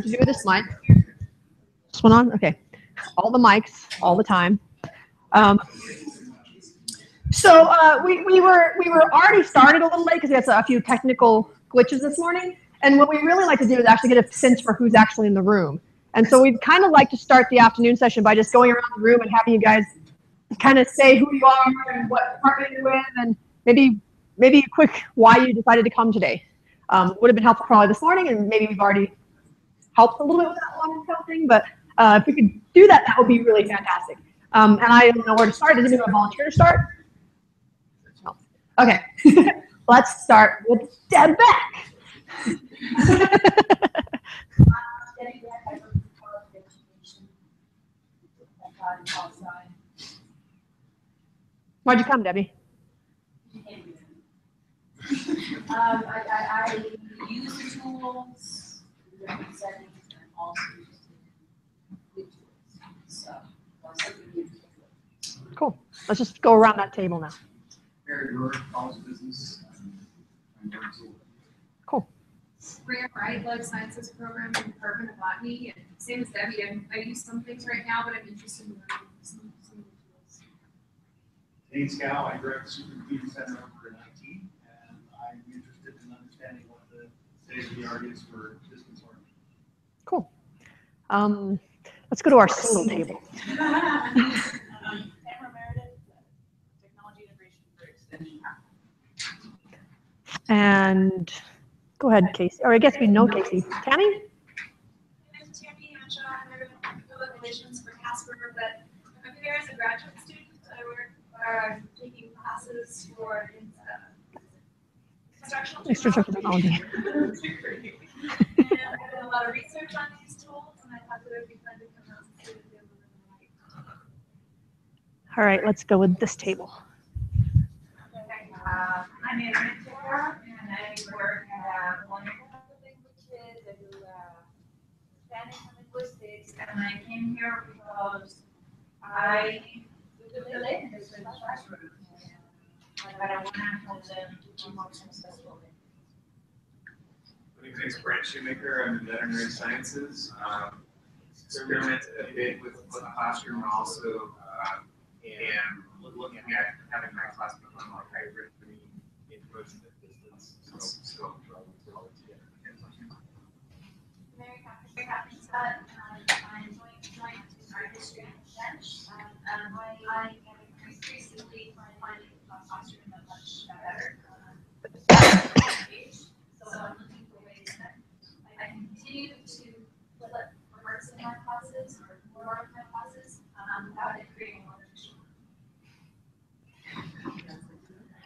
to do with this mic. This one on? Okay. All the mics, all the time. So we were already started a little late because we had a few technical glitches this morning. And what we really like to do is actually get a sense for who's actually in the room. And so we'd kind of like to start the afternoon session by just going around the room and having you guys kind of say who you are and what department you're in, and maybe a quick why you decided to come today. Would have been helpful probably this morning, and maybe we've already helped a little bit with that long intro thing, but if we could do that, that would be really fantastic. And I don't know where to start. Does anyone volunteer to start? No. Okay. Let's start with Deb Beck. Why'd you come, Debbie? I use the tools, and also good tools. So, cool. Let's just go around that table now. Very work, college business. Cool. Grant Wright, Life Sciences Program in Urban Botany, and same as Debbie, I use some things right now, but I'm interested in learning some new tools. Dane Scow, I direct the Supercomputing Center over in IT, and I'm interested in understanding what the state of the art is for distance learning. Cool. Let's go to our single table. Tamara Meredith, Technology Integration for Extension. And go ahead, Casey. Or I guess we know Casey. Tammy? I'm Tammy Hanshaw. I'm public relations for Casper, but I'm here as a graduate student. I work taking classes for instructional technology. And I've done a lot of research on these tools, and I thought that it would be fun to come out and see what they look like. All right, let's go with this table. I'm a mentor, and I work at one languages. I do Spanish and linguistics, and I came here because I live in this classroom, but I want to help them to be more successful. My name is Brent Shoemaker. I'm in veterinary sciences. Experiment a bit with the classroom, and also am looking at having my class become more hybrid in person and distance. So Very happy to that. I'm joining our history bench. I am increasingly finding the classroom much better. So I'm looking for ways that I can continue to put parts in my classes or more of my classes without it creating more friction.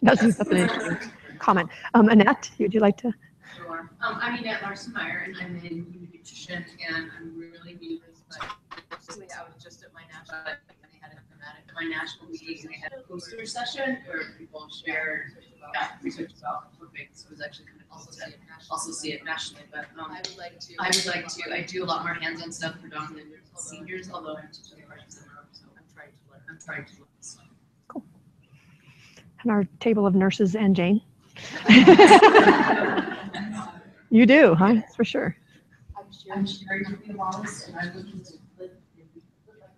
That's an interesting comment. Annette, would you like to? Sure. I'm Annette Larson-Meyer, and I'm in human nutrition, and I'm really new to this, but basically I was just at my national, meeting, and they had a poster session where people shared research about flipping, so it was actually kind of also see it nationally, but I do a lot more hands-on stuff predominantly with seniors, although I'm teaching the freshman, so I'm trying to learn this. Cool. And our table of nurses and Jane. You do, huh? That's for sure. I'm Sherry Wallace, and I'm looking to put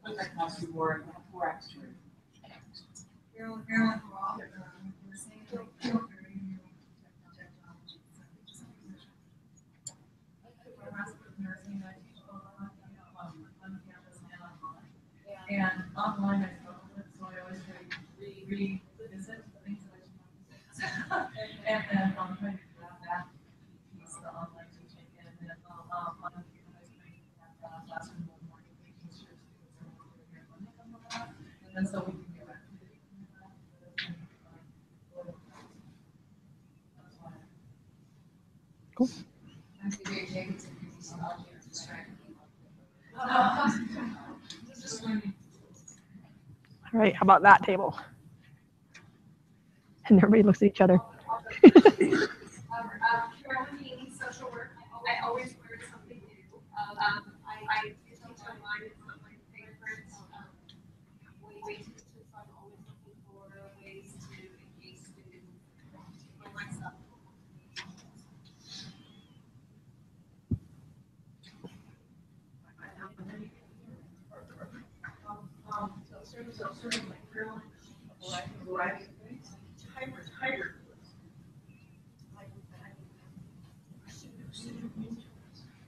my classroom more extra. And online I struggle with, so I always try to revisit the things that I should and then I'm trying to grab that piece, the online teaching, and then on the classroom more making sure students are more clear when they come to that, and then so we can get back to the Cool. All right, how about that table? And everybody looks at each other. Currently in social work, I always learn something new. I teach online, it's not my favorite way to teach, so I'm always looking for ways to engage students for myself. was a sort of like a variety of things. Hybrid.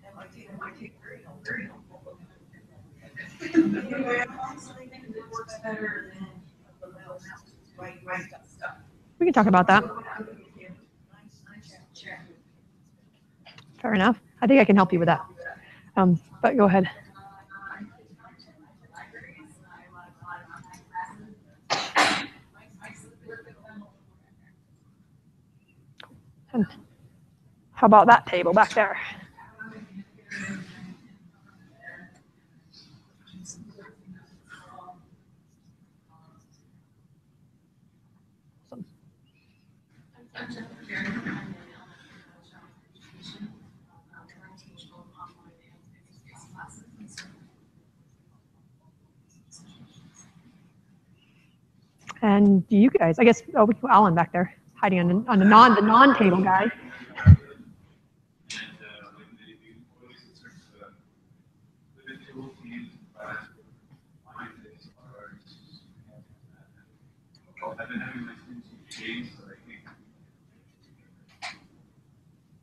That might take very helpful. Anyway, I honestly think it works better than the little right stuff. We can talk about that. Fair enough. I think I can help you with that. But go ahead. And how about that table back there? And you guys, I guess, oh, Alan back there, hiding on the non-table guy.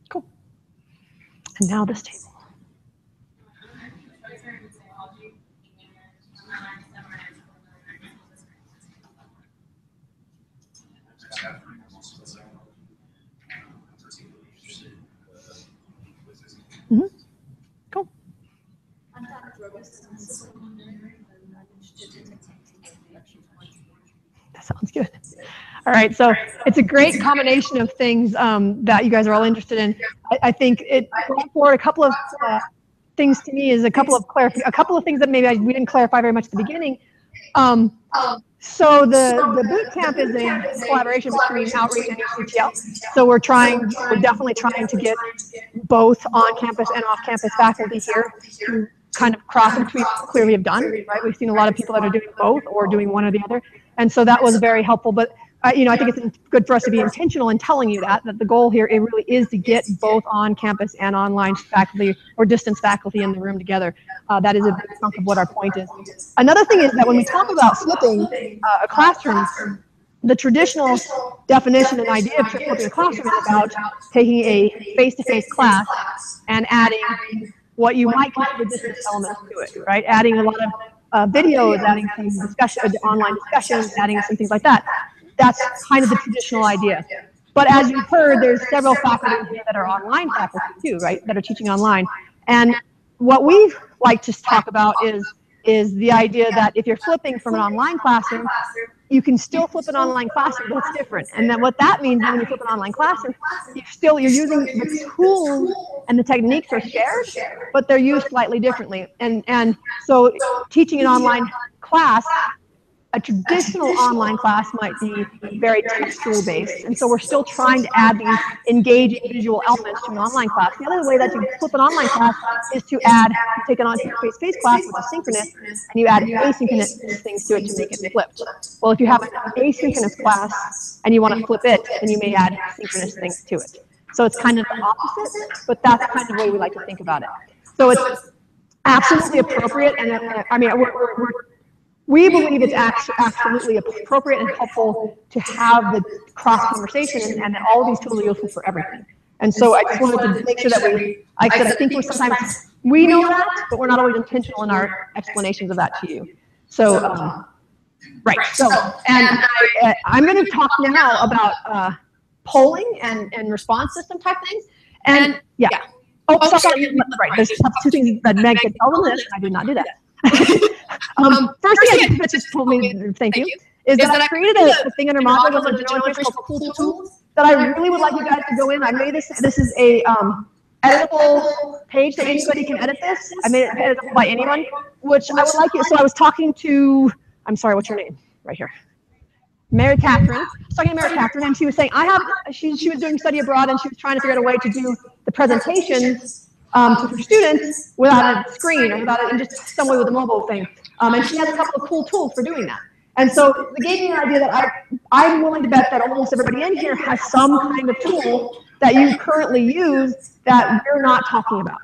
Cool. And now this table. Mm-hmm. Cool. That sounds good. All right, so it's a great combination of things that you guys are all interested in. I think it brought forward a couple of things to me, is a couple of things that maybe we didn't clarify very much at the beginning. So the boot camp is a collaboration between Outreach and UCTL. So we're definitely trying to get both on-campus and off-campus faculty here to kind of cross between what we clearly have done, right? We've seen a lot of people that are doing both or doing one or the other. And so that was very helpful. But I think it's good for us to be intentional in telling you that the goal here, it really is to get both on-campus and online faculty or distance faculty in the room together. That is a big chunk of what our point is. Another thing is that when we talk about flipping a classroom, the traditional definition and idea of flipping a classroom is about taking a face-to-face class and adding what you might consider distance elements to it, right? Adding a lot of videos, adding some discussion, online discussions, adding some things like that. That's kind of the traditional idea. But as you've heard, there's several faculty that are online faculty too, right, that are teaching online. And what we like to talk about is the idea that if you're flipping from an online classroom, you can still flip an online classroom, but it's different. And then what that means when you flip an online classroom, you're using the tools and the techniques are shared, but they're used slightly differently. And so teaching an online class, a traditional online class might be very textual based, and so we're still trying to add these engaging visual elements to an online class. The other way that you flip an online class is to take an face-to-face class, which is synchronous, and you add asynchronous things to it to make it flipped. Well, if you have an asynchronous class and you want to flip it, then you may add synchronous things to it. So it's kind of the opposite, but that's kind of the way we like to think about it. So it's absolutely appropriate, and I mean, we believe it's absolutely appropriate and helpful to have the cross conversation, and all of these tools are useful for everything. And so I just wanted to make sure that I think we know that, but we're not always intentional in our explanations of that to you. So, right. So, and I'm going to talk now about polling and response system type things. And yeah. Oh, sorry. Right. There's two things that Meg could tell them this. I did not do that. First thing I just told me, thank you, is that I created a thing under modules on general information called Cool Tools that I really would like you guys to go in. I made this is a editable page that anybody can edit this. I made it editable by anyone, which I would like you. So I was talking to, I'm sorry, what's your name? Right here. Mary Catherine. I was talking to Mary Catherine, and she was saying, she was doing study abroad, and she was trying to figure out a way to do the presentations to her students without a screen or without just some way with a mobile thing. And she has a couple of cool tools for doing that. And so it gave me an idea that I'm willing to bet that almost everybody in here has some kind of tool that you currently use that we're not talking about.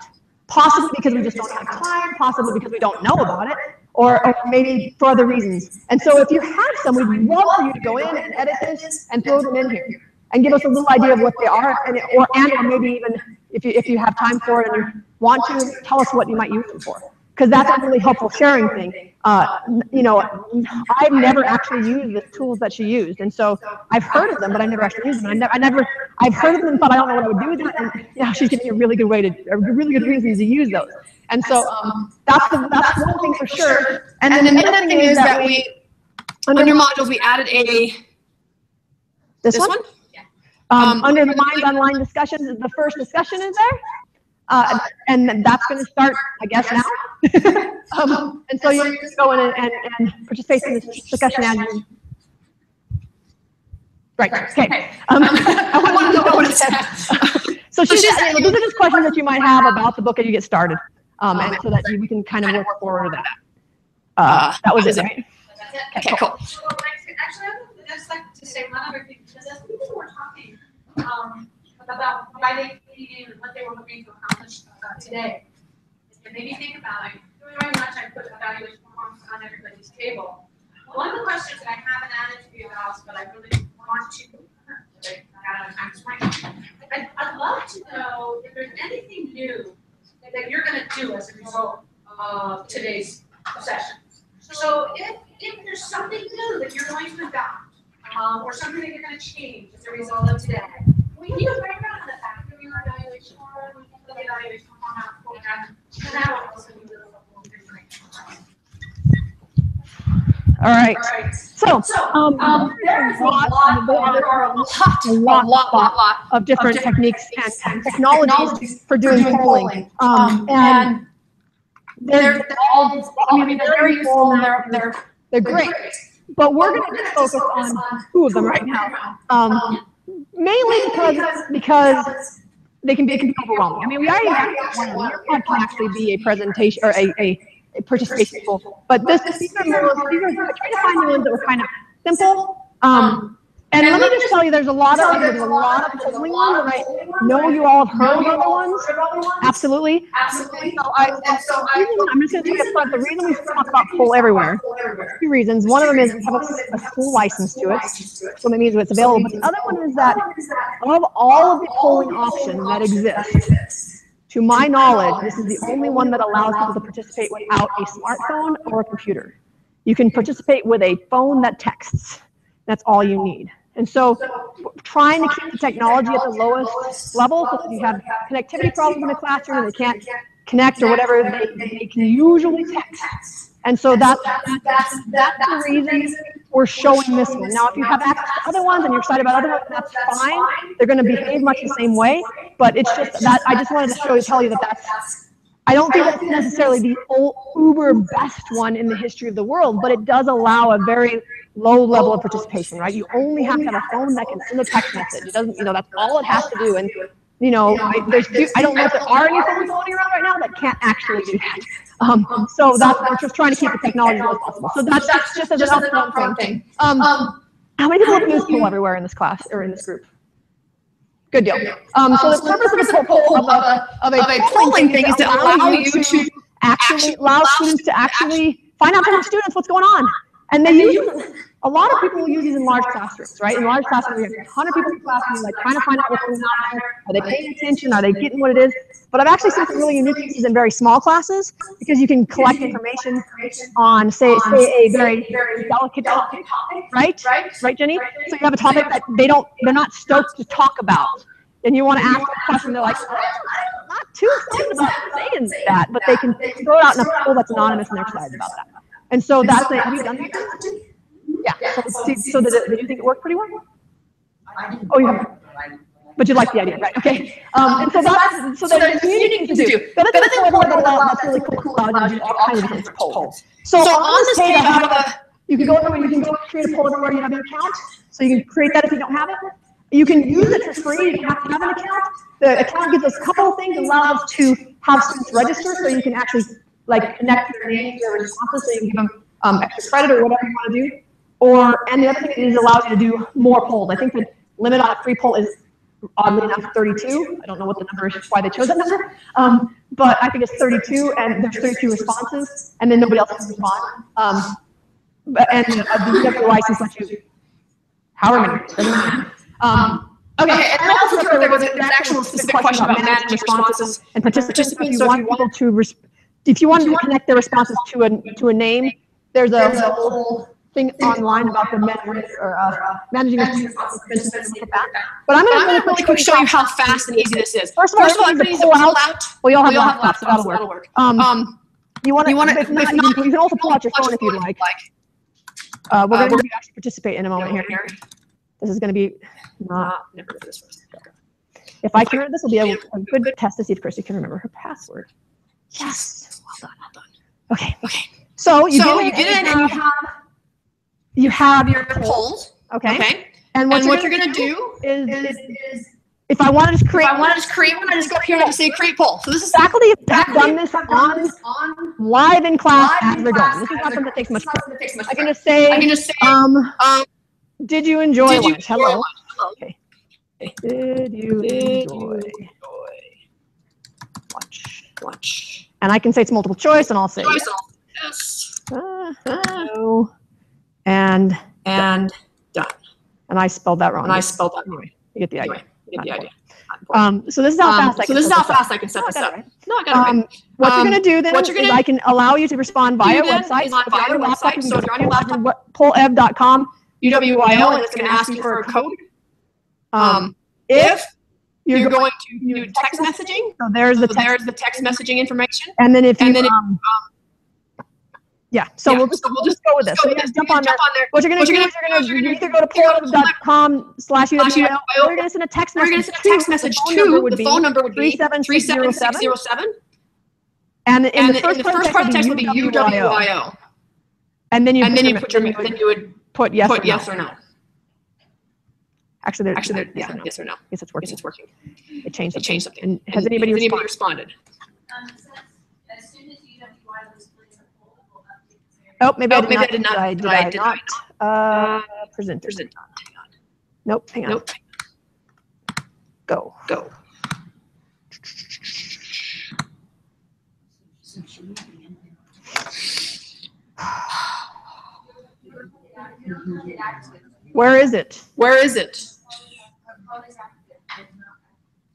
Possibly because we just don't have time, possibly because we don't know about it, or maybe for other reasons. And so if you have some, we'd love for you to go in and edit this and throw them in here and give us a little idea of what they are, or maybe even if you have time for it and you want to, tell us what you might use them for. Because that's a really helpful sharing thing. You know, I've never actually used the tools that she used, and so I've heard of them, but I never actually used them. I've heard of them and thought I don't know what I would do with that, and now she's giving me a really good reason to use those. And so that's one thing for sure. And then the other thing is that we, under modules, we added this one? Under the Mind Online discussions, the first discussion is there. And that's going to start, I guess, now. And so you just go in and participate in this discussion as you. Right. Okay. I want to know what it says. So these are just questions that you might have about the book as you get started, and so that we can kind of work forward to that. That was it, right? Okay, cool. Well, actually, I'd just like to say one other thing, because as people were talking about why they came and what they were hoping to accomplish today, it made me think about it. Very much I put evaluation forms on everybody's table. One of the questions that I haven't added to the house, but I really want to, I'd love to know if there's anything new that you're going to do as a result of today's session. So if there's something new that you're going to adopt, or something that you're going to change as a result of today, will you write down in the back of your evaluation form? We can put the evaluation form out for that, and that will also be really helpful information. All right. So there's a lot of different techniques and technologies for doing polling. And they're all, I mean, they're very useful and they're great. But we're going to focus on 2 of them right now. Mainly because they can be overwhelming. I mean, we already have one. Your pod can actually be a presentation or a participation tool. But these are trying to find the ones that were kind of simple. And let me just tell you, there's a lot of polling ones, and I know you all have heard of other ones. Absolutely. So I'm just going to tell you up front, the reason we talk about poll everywhere, 2 reasons. One of them is we have a school license to it, so that means it's available. But the other one is that of all of the polling options that exist, to my knowledge, this is the only one that allows people to participate without a smartphone or a computer. You can participate with a phone that texts. That's all you need. And so trying to keep the technology at the lowest level, so that you have connectivity problems in the classroom and they can't connect or whatever, they can usually text. And so that's the reason we're showing this one. Now, if you have access to other ones and you're excited about other ones, that's fine. They're going to behave much the same way. But it's just that I just wanted to tell you that that's, I don't think that's necessarily the uber best one in the history of the world, but it does allow a very low level of participation, right? You only have to have a phone that can send a text message. It doesn't, that's all it has to do. And, I don't know if there are any phones floating around right now that can't actually do that. So we're just trying to keep the technology as low as possible. So that's just as an upfront thing. How many people have used poll everywhere in this class or in this group? Good deal. So the purpose of a polling thing is to allow you to allow students to actually find out from the students what's going on. And they use a lot of people will use these in large classrooms, right? In large classrooms, we have 100 people in the classroom, like trying to find out what's going on there. Are they paying attention? Are they getting what it is? But I've actually seen some really unique pieces in very small classes, because you can collect information on, say a very delicate topic, right? Right, Jenny? So you have a topic that they're not stoked to talk about. And you want to ask a question, they're like, I'm not too excited about saying that, but they can throw it out in a poll that's anonymous and they're excited about that. And so that's it. Have you done that? Yeah. So did you think it worked pretty well? Oh, you have. But you like the idea, right? Okay. And so there's community things to do. The other thing that's really cool allows you to do all kinds of different polls. So on this page, you can go over and you can create a poll everywhere you have an account. So you can create that if you don't have it. You can use it for free. You don't have to have an account. The account gives us a couple of things. It allows us to have students register, so you can actually connect their names, their responses, so you can give them extra credit or whatever you want to do. And the other thing is it allows you to do more polls. I think the limit on a free poll is oddly enough 32. I don't know what the number is, why they chose that number. But I think it's 32, and there's 32 responses, and then nobody else can respond. And the UW license lets you, however many, doesn't matter. Okay, and I also thought there was an actual specific question about managing responses and participants. If you want people to, if you want to connect their responses to a name, there's a whole thing online about the managing responses. But I'm going to really quick show you how fast and easy this is. First of all, everybody needs to pull out. Well, you all have laptops, so that'll work. You want to, if not, you can also pull out your phone if you'd like. We're going to actually participate in a moment here. This is going to be never do this first. If I can remember, this will be a good test to see if Chrissy can remember her password. Yes. Well done. Okay. So you get in and you have your polls. Okay. And what you're going to do is if I want to just create, one, I just go here and I just say create poll. So this is faculty have done this on live in class as they're going. This is not something that takes much prep. I can just say, did you enjoy lunch? Hello. Okay. Did you enjoy lunch? And I can say it's multiple choice, and I'll say yes. No. And done. And I spelled that wrong. Anyway, you get the idea. So this is how fast I can set this up. No, I got it. What you're going to do then is I can allow you to respond via website. So if you're on your laptop, pollev.com. UWIO, and it's going to ask you for a code. If you're going to use text messaging, so there's the text messaging information. And then if you, we'll just go with this. So you guys jump on there. What you're going to do is you're going to either go to pollev.com/UWIO, or you're going to send a text message to the phone number would be 37607. And in the first part of the text would be UWIO. And then you would put yes or no. Actually, yes or no. Yes, it's working. It changed something. And has anybody responded? As soon as UWI displays a poll, it will update. Oh, maybe I did not. Presenter. Nope, hang on. Go. Where is it?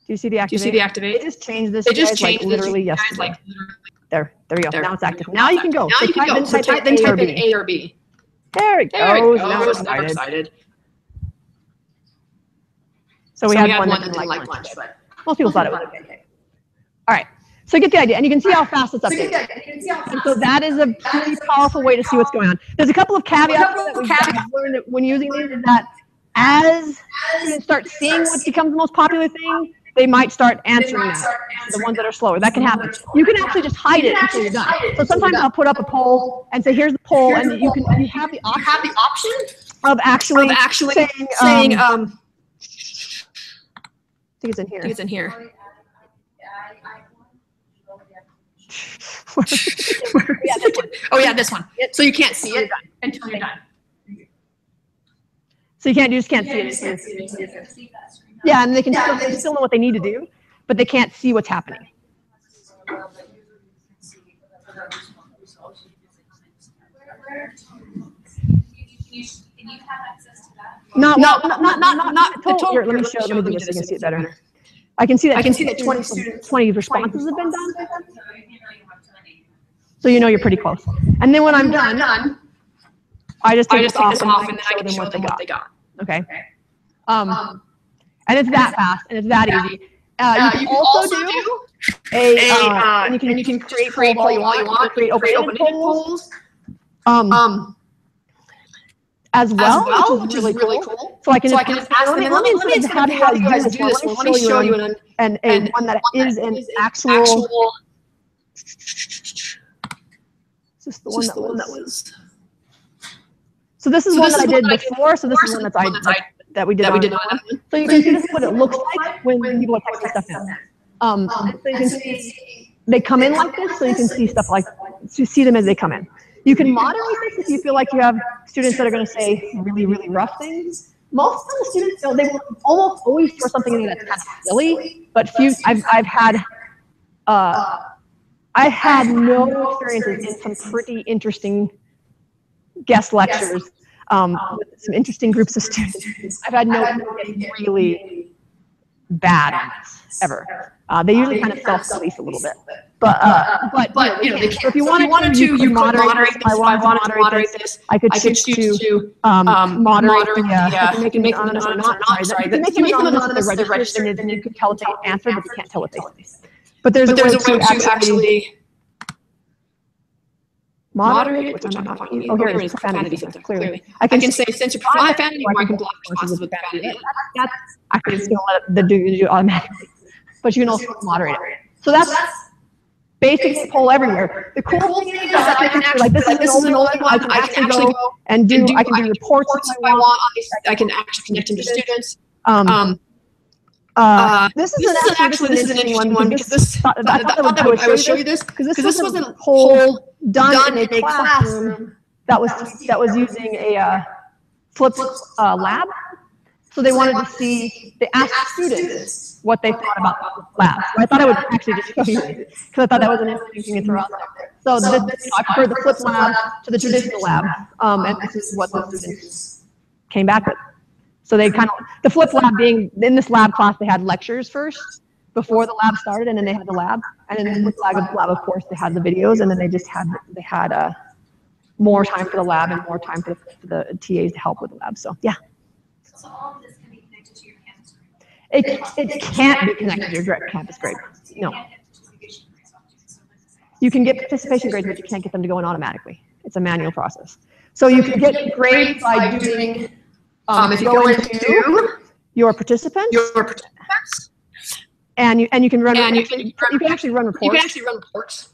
Do you see the activate? They just changed this. Literally yesterday. There you go. Now it's active. Now you can go. Type in A or B. There it goes. Now we're excited. So we had one that didn't like lunch, but most people thought it was okay. All right. So you get the idea, and you can see how fast it's updated. And so that is a pretty powerful way to see what's going on. There's a couple of caveats that we've learned when using these, is that as students start seeing what becomes the most popular thing, they might start answering that, the ones that are slower. That can happen. You can actually just hide it until you're done. So sometimes I'll put up a poll and say, here's the poll, and you have the option of actually saying, I think it's in here. This one. So you can't see it until you're done. So you just can't see it. Yeah, and they still know what they need to do, but they can't see what's happening. Can you have access to that? Not here, let me do this so you can see it better. I can see that 20 responses have been done. So you know you're pretty close. And then when I'm done, I just take this off and then I can show them what they got. Okay. And it's that fast and it's that easy. You can also do and you can create polls all you want. Create open-ended polls. As well, which is really cool. So I can just ask them, let me how do you guys do this one? Let me show you one that is an actual. Is this the one that was? So this is one that I did before. So this is one that we did on. So you can see this is what it looks like when people are texting stuff in. So you can see they come in like this, so you can see stuff like you see them as they come in. You can moderate this if you feel like you have students that are going to say really, really rough things. most of the students, they will almost always throw something in there that's kind of silly, but I've had no experiences in some pretty interesting guest lectures with some interesting groups of students. I've had no really bad on this ever. They usually kind of self-police a little bit, but you know, they can. So if you wanted to, you could moderate this. If I wanted to moderate this, I could choose to moderate the. You can make them anonymous or not. Sorry, you can make them anonymous if they're registered, and you can tell what they answer, but you can't tell what they say. But there's a way to actually moderate, which I'm not talking. Oh, here it is. Profanity filter. Clearly, I can say censor profanity, or I can block responses with profanity. That's actually just going to let the do automatically. But you can also moderate it. So that's basically poll everywhere. The cool thing is that I can actually, like, this is an old one. I can actually go and do reports if I want. I can actually connect them to students. This is an interesting one because this, I thought I would show you this because this was a poll done in a classroom that was using a flipped lab. So they wanted to see, they asked students what they thought about labs. So I thought I would actually just show you because I thought that was an interesting thing to throw out there. So this, I prefer the flipped lab to the traditional lab, and this is what the students came back with. So they kind of, the flipped lab being, in this lab class, they had lectures first before the lab started, and then they had the lab. And in the flipped lab, of course, they had the videos, and then they just had, more time for the lab and more time for the TAs to help with the lab. So yeah. So all of this can be connected to your campus grade. It can't be connected to your direct campus grade. No. You can get participation grades, but you can't get them to go in automatically. It's a manual process. So you can get grades by doing, if you go into your participants, and you can run, you can actually run reports. You can actually run reports.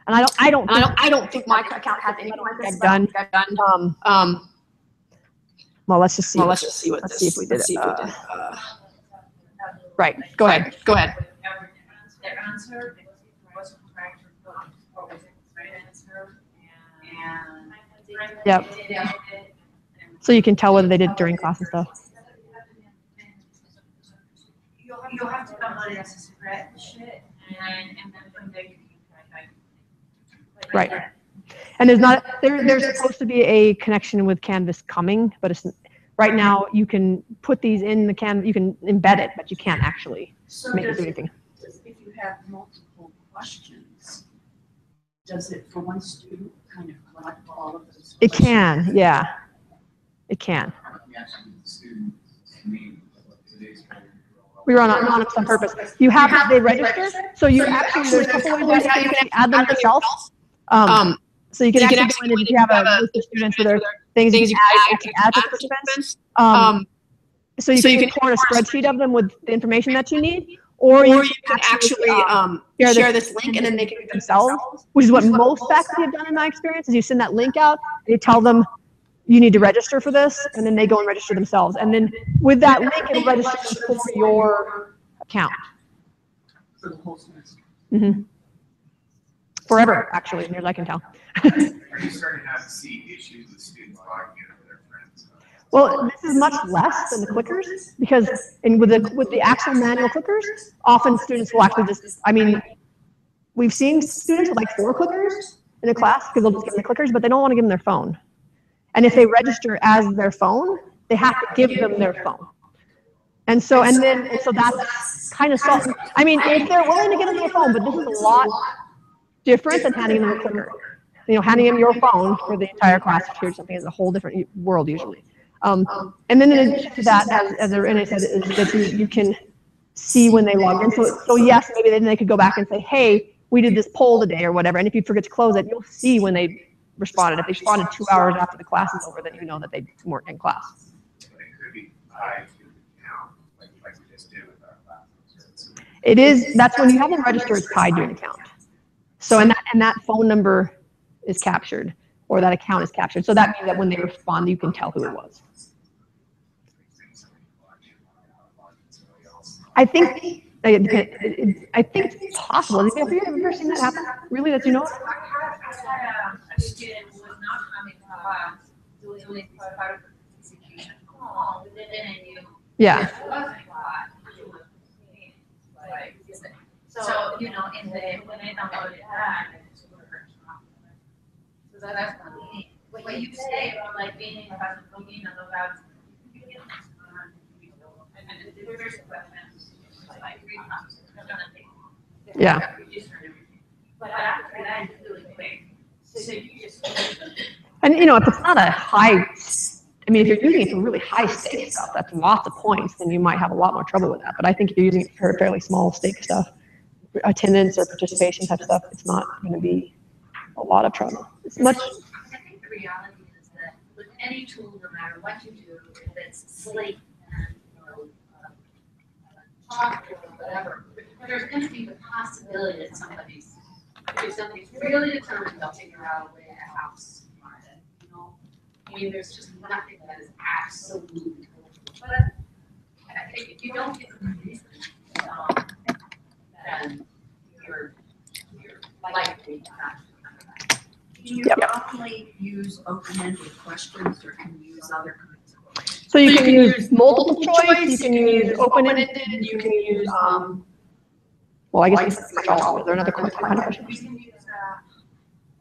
And I don't think my account has anything I've done. Well, let's just see. Let's see if we did it. Right. Go ahead. Their answer wasn't correct, or was it the right answer? And yep. So you can tell whether they did it during class and stuff. You'll have to download it as a spreadsheet, and then from there you can right. And there's supposed to be a connection with Canvas coming, but it's right now you can put these in the Canvas, you can embed it, but you can't actually make it do anything. If you have multiple questions, does it for one student kind of collect all of those? It can, yeah. It can. We were anonymous on purpose. You have they register, so you actually, there's a couple of ways that you can add them yourself. So you can actually go in if you have a list of students where there are things you can add to participants. So you can import a spreadsheet of them with the information that you need, or you can actually share this link and then they can do it themselves, which is what most faculty have done in my experience, is you send that link out, and you tell them you need to register for this, and then they go and register themselves. And then with that link, it'll register for your account. For the whole semester. Mm-hmm. Forever, actually, as near as I can tell. Are you starting to see issues with students logging in with their friends? Well, this is much less than the clickers, because with the actual manual clickers, often students will actually just, I mean, we've seen students with like 4 clickers in a class because they'll just give them the clickers, but they don't want to give them their phone. And if they register as their phone, they have to give them their phone. And so that's kind of something. I mean, if they're willing to give them their phone, but this is a lot different than handing them a clicker. You know, handing them your phone for the entire class period, something is a whole different world usually. And then in addition to that, as Renee said, is that you can see when they log in. So yes, maybe then they could go back and say, hey, we did this poll today or whatever. And if you forget to close it, you'll see when they responded. If they responded 2 hours after the class is over, then you know that they weren't in class. It could be tied to the account, like we just did with our class. It is, that's when you have them register, it's tied to an account. So, and that phone number is captured, or that account is captured. So that means that when they respond, you can tell who it was. I think it's possible. Have you ever seen that happen? Really, that you know? I had a student who was not coming to class doing part of the participation. small within a new. Yeah. It wasn't a lot. It was like, so, you know, when they downloaded that, it just worked. So that's kind of neat. What you say about like being about the cooking and those apps, you can get and there's questions, like 3 times, it's gonna take. Yeah. But after that, it's really quick. So you just. And you know, if it's not a high, I mean, if you're using it for really high stake stuff, that's lots of points, then you might have a lot more trouble with that. But I think if you're using it for fairly small stake stuff, attendance or participation type stuff, it's not going to be a lot of trouble. It's much. I think the reality is that with any tool, no matter what you do, if it's slate and, chalk or whatever, there's going to be the possibility that if somebody's really determined, they'll figure out a way to outsmart it, you know? I mean, there's just nothing that is absolute. But I think if you don't get the reason, then you're likely not. Can you only use open-ended questions, or can you use other kinds of questions? So you can use multiple choice, you can use open-ended, you can use, well, I guess it's pretty all. Is there another kind of question? We can use, I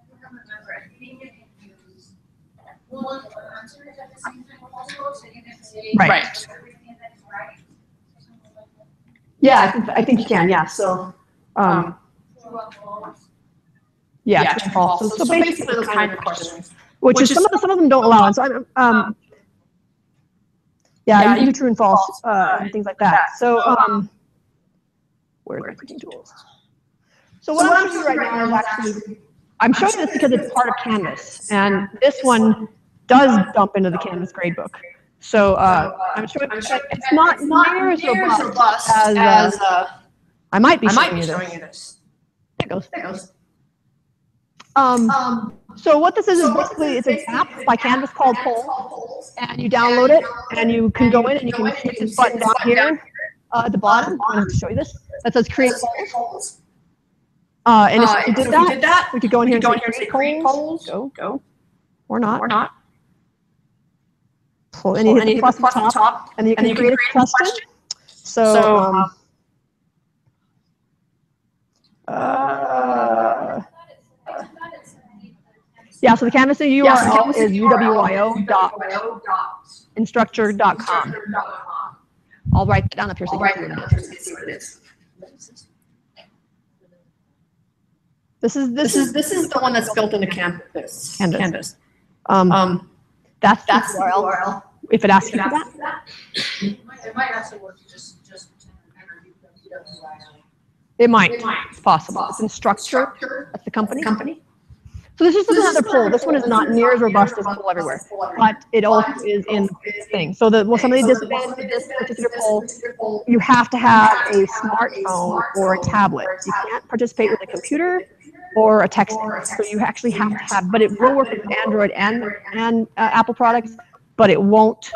don't remember, I think you can use multiple answers at the same time also, so you can say. Right. Everything that's right. or something like that. Yeah, I think you can, yeah. So, True or false. yeah, true and false. So basically those kind of questions, which is some of them don't allow. And so yeah, you can do true and false and things like that. So, where's my cooking tools? So what I'm showing you right now is actually, I'm showing this because it's part of Canvas, and this one does dump into the Canvas gradebook. So I'm showing it's not near as robust as I might be showing you this. There it goes. So what this is basically it's an app by Canvas called Polls, and you download it, and you can go in and you can hit this button down here at the bottom. I'm going to show you this. That says Create Polls. And if you did that, we could go in here and say Create Polls. Go. Or not. Pull, and you hit the plus at the top, and you can create a question. So, yeah, so the Canvas URL is uwyo.instructure.com. I'll write that down up here so you can see what it is. This is the one that's built into Canvas. Canvas. That's the URL. If it asks you for that. It might also work just It might. It's possible. It's Instructure. That's the company. So this is just another poll. This one is not near as robust as Poll Everywhere, but it also is in this thing. So some of the disadvantages of this particular poll, you have to have a smartphone or a tablet. You can't participate with a computer or a texting. So you actually have to have, but it will work with Android and Apple products, but it won't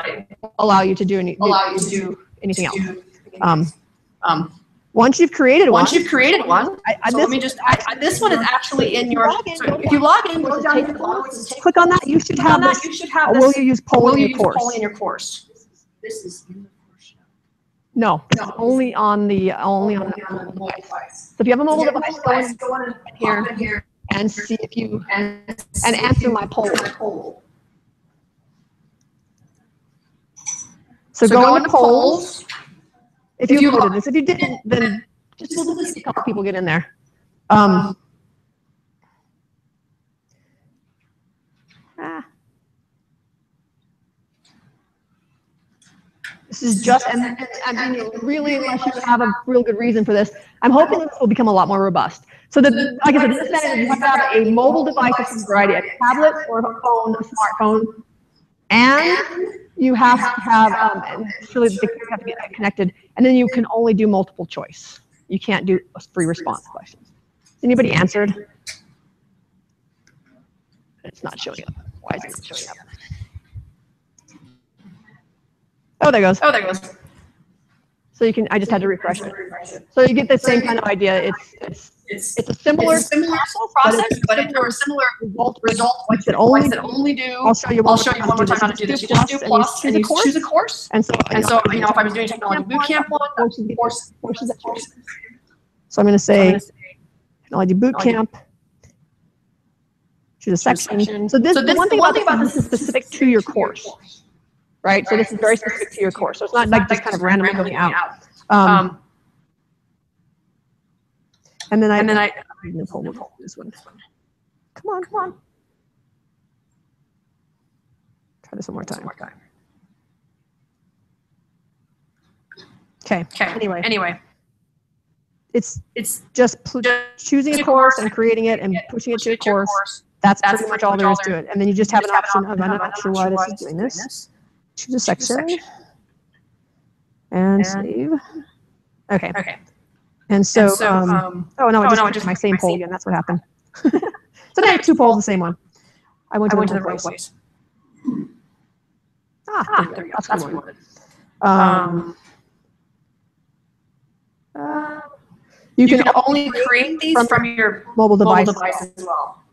allow you to do anything else. Once you've created one, this one is actually in your. If you log in, click on that. You should have this. Will you use poll in your course? This is in the course. No, it's only on the mobile device. So if you have a mobile device, go in here and see if you and answer my poll. So go into polls. If you loaded this, if you didn't, then we'll just see a couple people get in there. This is just, and I mean, really, unless you have a real good reason for this, I'm hoping this will become a lot more robust. So like I said, this is you have to have a mobile device of some variety, a tablet or a phone, a smartphone, and you have to have, and really the computers have to get connected, and then you can only do multiple choice. You can't do free response questions. Has anybody answered? It's not showing up. Why is it showing up? Oh, there it goes. So you can, I just had to refresh it. So you get the same kind of idea. It's a similar process, but it's a similar result. What that only do. I'll show you one more time how to do this. You just do plus and you choose a course. And so you know if I was doing technology bootcamp courses. So I'm going to say technology bootcamp. Choose a section. So this, the one thing about this is specific to your course, right? So this is very specific to your course. So it's not like just kind of randomly going out. And then I pull this one. Come on. Try this one more time. Okay. Anyway. It's just choosing a course and creating it and pushing it to a course. That's pretty much all there is to it. And then you just have an option of, I'm not sure why this is doing this. Choose a section. And save. Okay. And so, oh no, I just my same poll again. That's what happened. So now I have 2 polls, the same one. I went to the wrong place. There we go. That's what we wanted. You can only create these from your mobile device as well.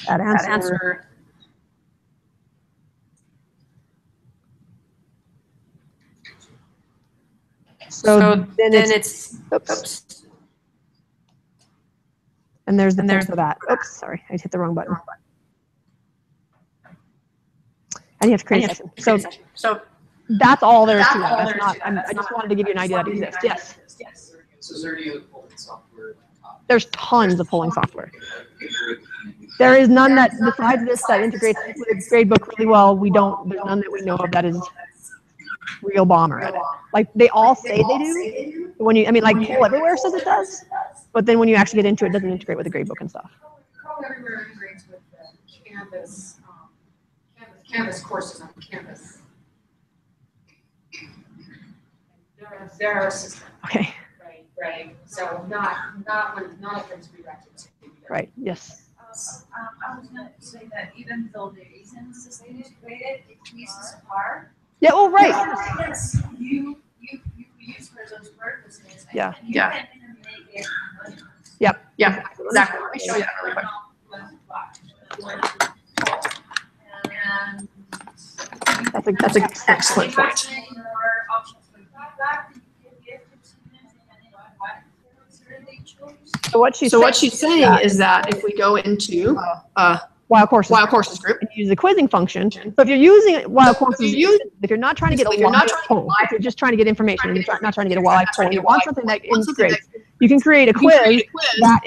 Add answer. So then it's oops. And there's for that. Oops, sorry, I hit the wrong button. And you have to create a session. So that's all there is to that. That's not. I just wanted to give you an idea that exists. Yes. So is there any other polling software? There's tons of polling software. There is none that, besides this, that integrates with Gradebook really well. There's none that we know of that is real bomber at it. Like they all say they do. When like Poll Everywhere says it does, but then when you actually get into it, it doesn't integrate with the Gradebook and stuff. Poll Everywhere integrates with the Canvas courses on Canvas. There are systems. Okay. Right. So not if it's redirected to. Right. Yes. I was going to say that even though there isn't system integrated, it uses R. Yeah. Oh, right. Yes. You use for those purposes. Yeah. And you can even make it anonymous. Yep. Yeah. Exactly. Let me show you that really quick. That's an excellent point. So what she's saying is that if we go into Wild Courses group and use the quizzing function, so if you're using Wild Courses, if you're not trying to get a live poll, if you're just trying to get information, and you're not trying to get a live poll, you want something that integrates, you can create a quiz that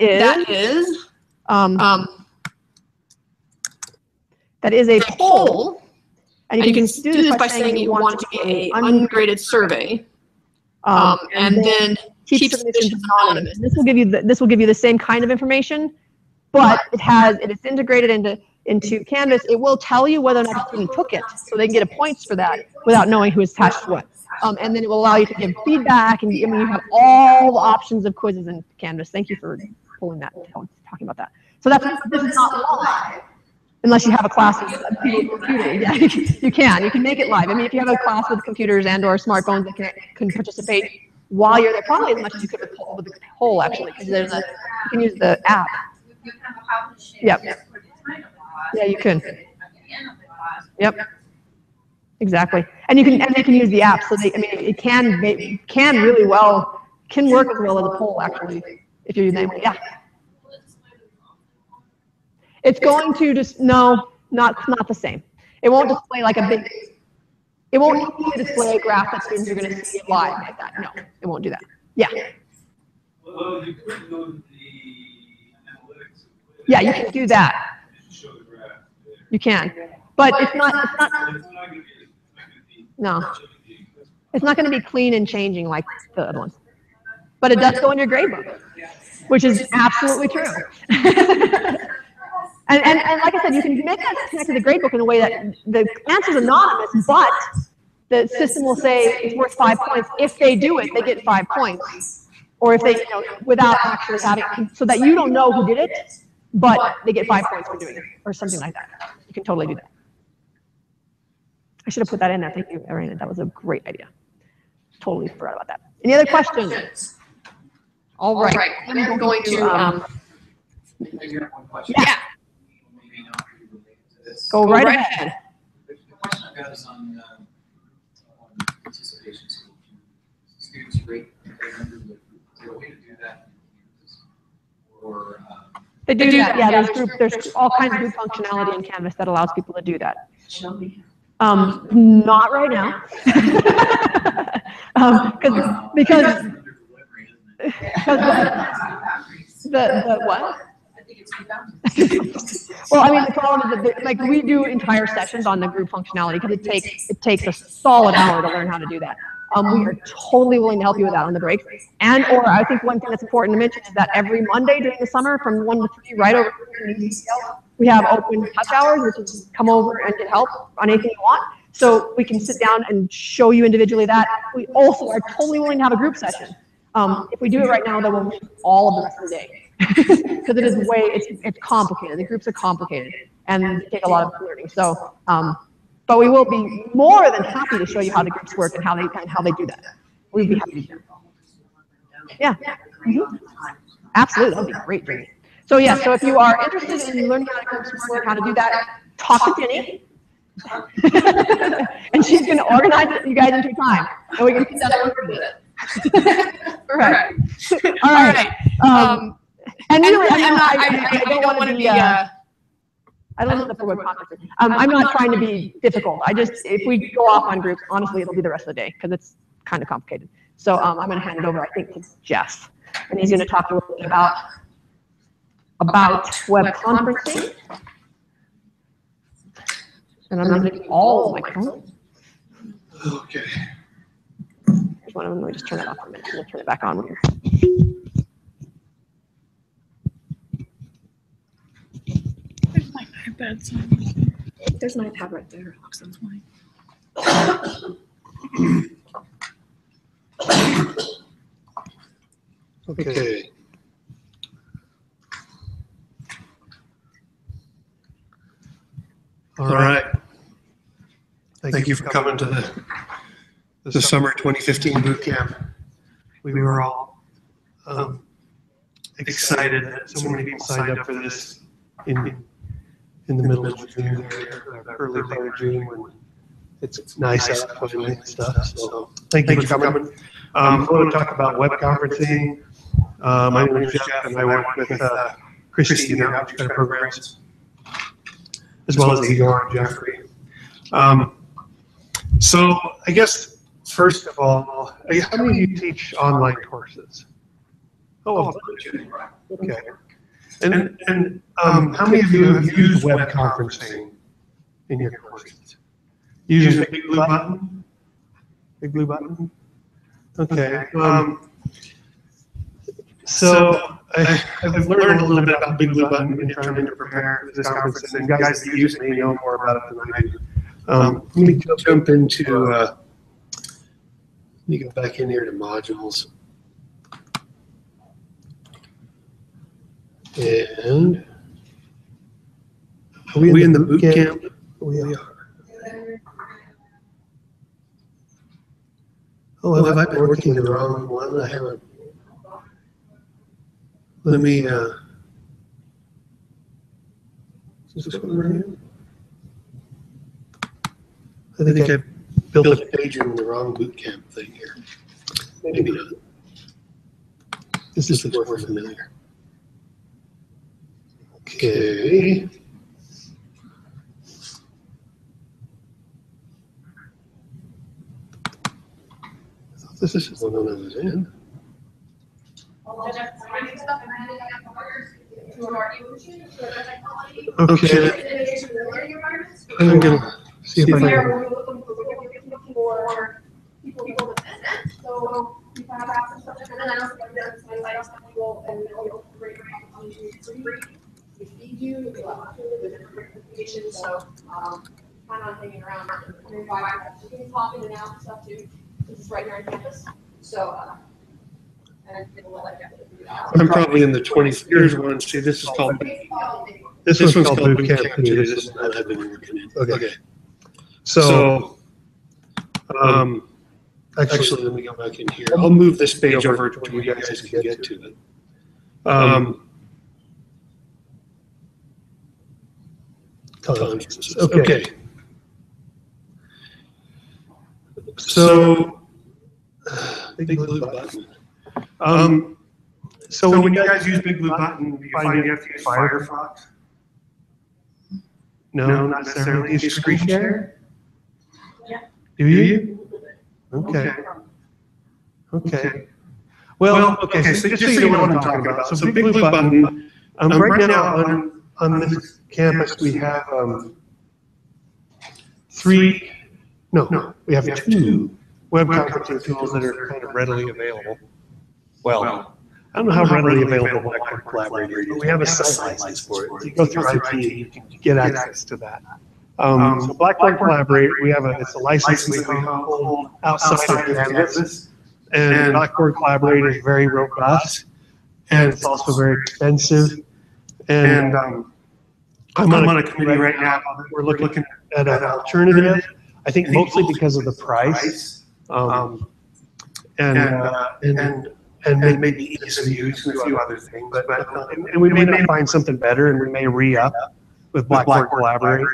is a poll, and you can do this by saying you want it to be an ungraded survey, and then keep submissions anonymous. This will give you the same kind of information, but it's integrated into Canvas. It will tell you whether or not a student took it, so they can get points for that without knowing who has attached what. And then it will allow you to give feedback, and you have all the options of quizzes in Canvas. Thank you for talking about that. So this is not live. Unless you have a class with computers. Yeah, you can make it live. I mean, if you have a class with computers and or smartphones that can participate while you're there, probably as much as you could with the poll, actually, because you can use the app. Yep. Yeah, you can. Yep. Exactly. And they can use the app, so it can really well, can work as well as a poll, actually, if you're using that. Yeah. It's going to just, no, not the same. It won't display like it won't display a graph that students are going to see live like that. No, it won't do that. Yeah. Well, you could go to the analytics. Yeah, you can do that. Show the graph there. You can. But it's not no. It's not going to be clean and changing like the other ones. But it does go in your gradebook, which is absolutely true. And like I said, you can make that connect to the gradebook in a way that the answer is anonymous, but the system will say it's worth 5 points. If they do it, they get 5 points. Or if they, without actually having, so that you don't know who did it, but they get 5 points for doing it, or something like that. You can totally do that. I should have put that in there. Thank you, Irina. That was a great idea. Totally forgot about that. Any other questions? All right. I'm going to, yeah, go right ahead. The question I've got is on participation. So students rate their members of the group. Is there a way to do that in Canvas? Or They do that. Yeah, there's all kinds of group functionality in Canvas that allows people to do that. Show me. Not right now. Because the what? I think it's Well, I mean, the problem is that, like, we do entire sessions on the group functionality because it takes a solid hour to learn how to do that. We are totally willing to help you with that on the breaks. Or I think one thing that's important to mention is that every Monday during the summer from 1 to 3, right over here in UCL, we have open touch hours, which is come over and get help on anything you want. So we can sit down and show you individually that. We also are totally willing to have a group session. If we do it right now, then we'll miss all of the rest of the day. Because it is it's complicated. The groups are complicated and take a lot of learning. So, but we will be more than happy to show you how the groups work and how they do that. We'd be happy to do that. Yeah. Mm-hmm. Absolutely, that would be great, Jenny. So yeah, so if you are interested in learning how the groups work, how to do that, talk to Jenny. And she's going to organize you guys into time, and we can sit down and work with it. Correct. All right. And really, I don't want to be. I don't know the word conflict. I'm not trying to be difficult. If we go off on groups, honestly, it'll be the rest of the day because it's kind of complicated. So I'm going to hand it over, I think, to Jeff, and he's going to talk a little bit about web conferencing. And I'm going to do all of my microphones. Okay. Here's one of them. Let me just turn it off for a minute. We'll turn it back on here. There's my iPad somewhere. There's an iPad right there. That's mine. Okay. All right. Thank you for coming to the summer 2015 boot camp. We were all excited that so many people signed up for this in the middle of June, early part of June, when it's nice out finally and stuff. So thank you for coming. I want to talk about web conferencing. My name is Jeff, and I work with Christy in their outreach programs, as well as Igor and Jeffrey. So I guess, first of all, how many of you teach online courses? Oh, okay. And how many of you have used web conferencing in your courses? Use the big blue button? Big blue button? Okay. So I've learned a little bit about the big blue button in trying to prepare for this conference, and guys that use me know more about it than I do. Let me jump into, let me go back in here to modules. And are we in the boot camp? We are. Oh, have I been working the wrong one? I haven't. Let me, is this one right here? I think I built a page in the wrong boot camp thing here. Maybe not. This looks more familiar. Okay. I thought this is the one I was in. Okay. I'm gonna see if I can. For people to visit. So you have access to and then I also have people and great free. We feed you, we love food, there's different notifications, so kind of hanging around. You can pop in and out and stuff too. This is right here on campus. So and people like that. I'm probably in the 20. Here's one. See, this is called. This one's called Bootcamp. This is not I've been working in. Okay. So, actually, let me go back in here. I'll move this page over to where you guys can get to it. Okay. So, big blue button. So when you guys use Big Blue Button, do you find you have to use Firefox? No, not necessarily. Do you screen share? Yeah. Do you? Okay. Okay. Well, okay, so just so you know what I'm talking about. So Big Blue Button, right now on this campus, we have we have two web conferencing tools that are kind of readily available. Well, I don't know how readily available Blackboard Collaborate is, but we have a site license for it. So you go through IT, you can get access to that. So Blackboard Collaborate, it's a license we hold outside of Canvas. And Blackboard Collaborate is very robust, and it's also very expensive. And I'm on a committee right now. We're looking at an alternative. I think mostly because of the price, and maybe ease of use and a few other things. And we may not find something better, and we may re-up with Blackboard Collaborate,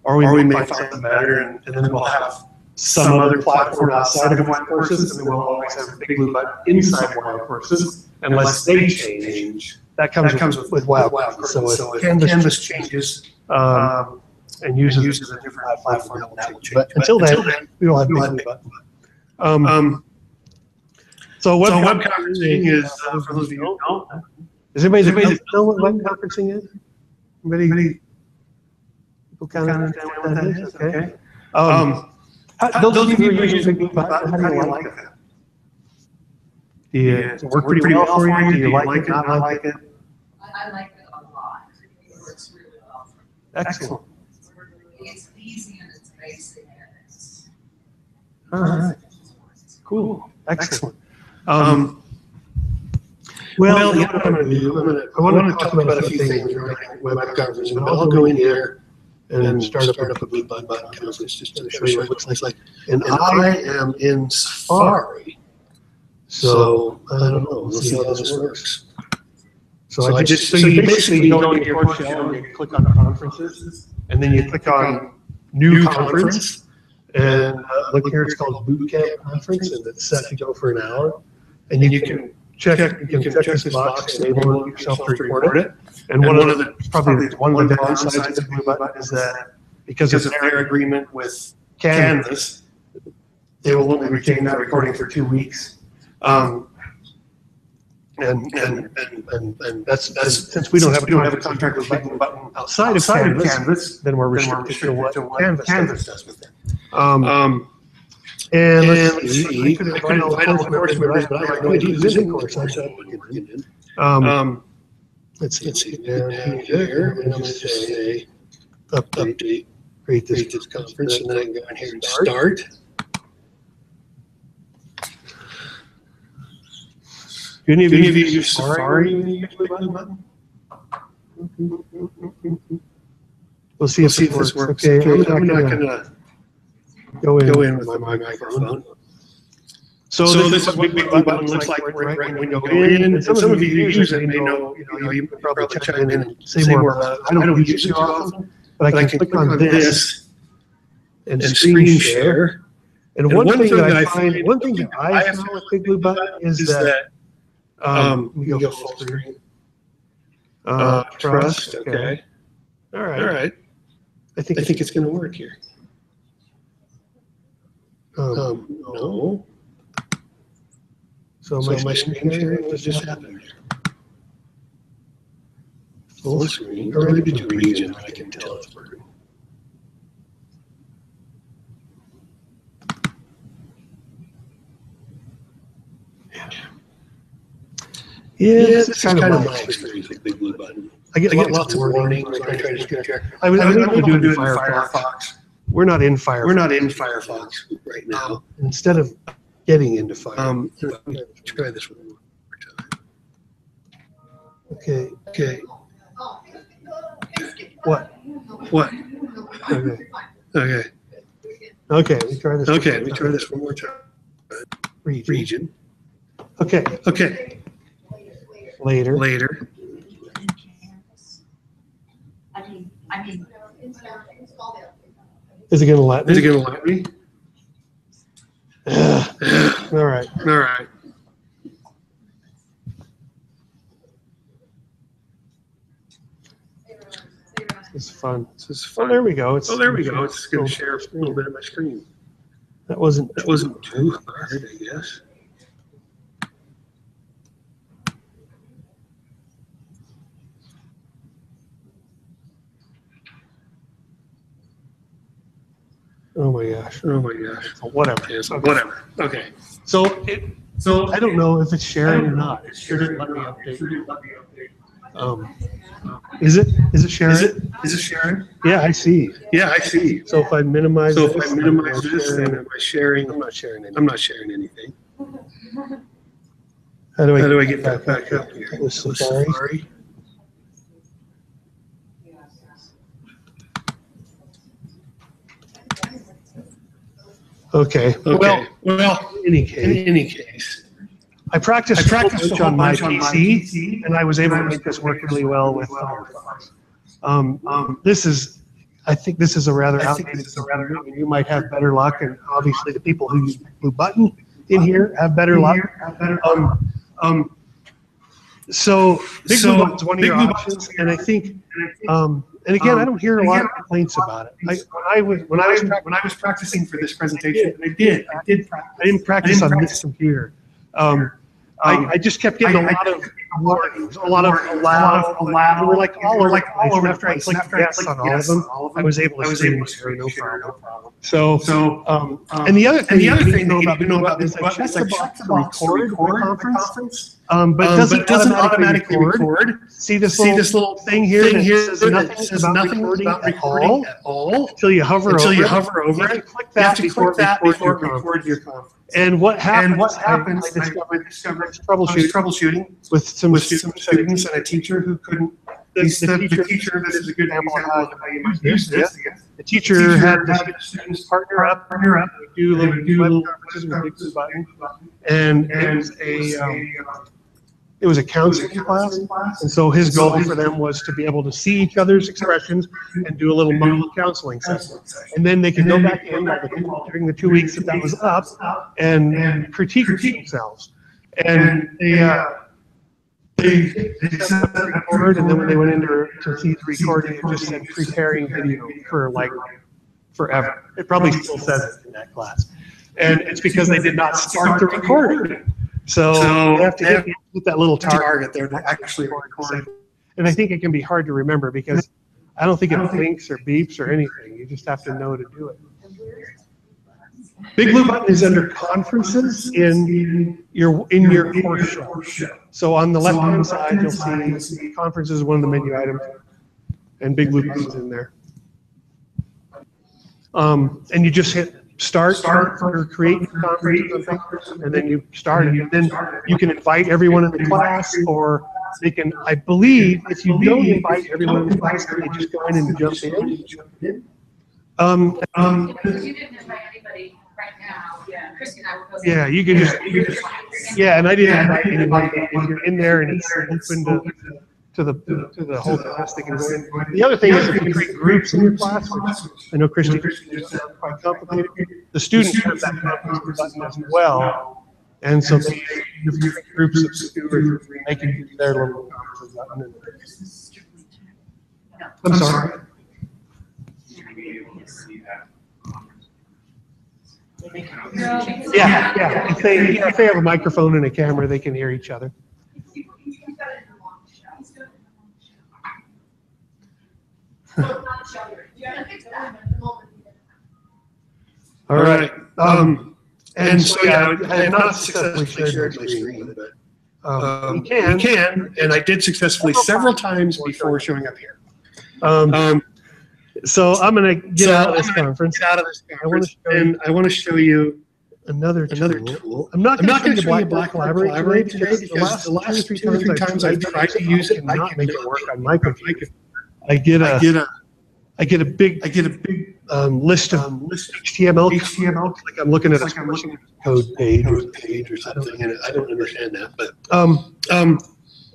or we may find something better, and then we'll have some other platform outside of WILD courses, and then we'll always have Big Blue Button inside WILD courses, unless they change. That comes with WILD courses. So if Canvas changes and uses a different platform, that will change. But until then, we will have Big Blue Button. So web conferencing is, for those of you who don't know, does anybody know what web conferencing is? Anybody? People kind of understand what that is? Okay. Those of you who are using Big Blue Button, how do you like that? Does it work pretty well for you? Do you like it, not like it? I like it a lot. It works really well for me. Excellent. It's easy and it's basic and it's. All right. Cool. Excellent. Well, you know what I'm going to do? I want to talk about a few things regarding web conferencing, but I'll go in here and start up a Big Blue Button conference just to show you what it looks like. And I am in Safari, so I don't know. We'll see how this works. So you basically go into your course shell and you click on conferences, and then you click on New Conference, and look here, it's called Bootcamp Conference, and it's set to go for an hour. And you can check this box, enable yourself to record it. And one of the downsides of the Blue Button is that because of their agreement with Canvas, they will only retain that recording for 2 weeks. And that's since we don't have a contract with Big Blue Button outside of Canvas, then we're restricted to what Canvas does with it. And let's see, I could invite all the course members, but I have no idea who's in the course. Let's see, down here, I'm going to say update, create this conference, and then I can go in here and start. Do any of you use Safari when you use Big Blue Button? We'll see if this works. Okay, I'm not going to go in with my microphone. So this is what Big Blue Button looks like right when you go in. And some of you use it may know, you can probably chime in and say more about it. I don't use it too often, but I can click on this and screen share. And one thing that I found with Big Blue Button is that we go full screen. Trust, okay. All right. I think it's going to work here. No. So my screen sharing was just happening there. Full screen, or maybe do region, I can tell it's working. Yeah, this is kind of my experience with Big Blue Button. I get lots of warnings when I try to screen share. I was able to do it in Firefox. We're not in Firefox right now. Instead of getting into Firefox, let me try this one more time. Okay. What? Okay. Okay, we try this. Okay, we try this one more time. Region. Okay. Okay. Later. Later. I mean, Is it going to let me? Is it going to let me? All right. All right. This is fun. This is Oh, fun. there we go. It's there we go. It's going to share a little bit of my screen. That wasn't too hard, I guess. Oh my gosh. Oh my gosh. Whatever. Yes, whatever. Okay. So I don't know if it's sharing or not. It sure didn't let me update. Is it sharing? Is it sharing? Yeah, I see. Yeah, I see. So if I minimize So this, if I minimize this, then am I sharing? I'm not sharing anything. I'm not sharing anything. How do I get that back up here? With Safari? Okay. Well, in any case, I practiced a whole bunch on my PC, and I was able to make this work really well with Firefox. I think this is a rather outdated computer, and you might have better luck, and obviously the people who use Blue Button in here have better luck. So Big Blue Button's one of your options, and I think, and again, I don't hear a lot of complaints about it. When I was practicing for this presentation, I didn't practice on this computer. I just kept getting a lot of warnings, a lot of allow. They were like all over. After I clicked yes on all of them, I was able to stream no problem. So, and the other thing that you need to know about this is I checked the box to record the conference, but it doesn't automatically record. See this little thing here that says nothing about recording at all until you hover over it. You have to click that before it records your conference. And what happens? I discovered troubleshooting with some students and a teacher who couldn't. The teacher, this is a good example of how you might use this. The teacher had the students partner up, do little conferences with Big Blue Button, and it was a counseling class, and so his goal for them was to be able to see each other's expressions and do a little model counseling session. And then they could go back in during the 2 weeks that was up and critique themselves. And they set up the record, and then when they went in to see the recording, it just said preparing video for like forever. It probably still says it in that class. And it's because they did not start the recording. So they have to hit that little target there to actually record. And I think it can be hard to remember because I don't think it blinks or beeps or anything. You just have to know to do it. Big Blue Button is under conferences in your course show. So on the left-hand side, you'll see conferences is one of the menu items, and Big Blue Button is in there. And you just hit start for create conference, and then you start it. And then you can invite everyone in the class, or they can, I believe, if you don't invite everyone in the class, they just go in and jump in. If you didn't invite anybody right now, Christy and I were both. Yeah, you can just, yeah, and I didn't invite anybody. If you're in there and it's open to the whole class, they can go in. The other thing is you can create groups in your class, which I know Christy just sounds quite complicated. The students have that conference button as well, and so they create groups of students, they can use their little conference button. I'm sorry. Yeah. If they have a microphone and a camera, they can hear each other. All right. And so I have not successfully shared my screen, but you can, and I did successfully several times before showing up here. So I'm going to get out of this conference. I want to show you another tool. I'm not going to show you Blackboard Collaborate today because the last two or three times I've tried to use it and not make it work on my computer. I get I get a big list of HTML. Like I'm looking at a code page or something, and I don't understand that. But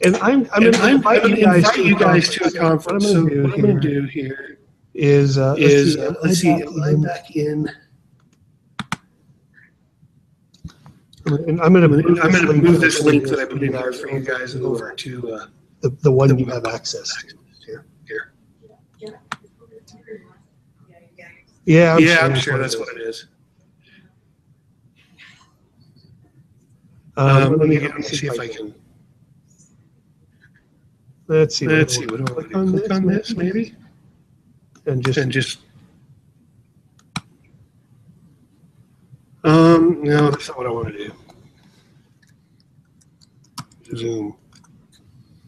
and I'm going to invite you guys to a conference. So what I'm going to do here is let's see, I'm back in. And I'm going to move this link that I put in there for you guys over to the one you have access to. Here. Yeah, I'm sure that's what it is. Let me see if I can. Let's see. What do I click on this, maybe? And just. No, that's not what I want to do. Zoom.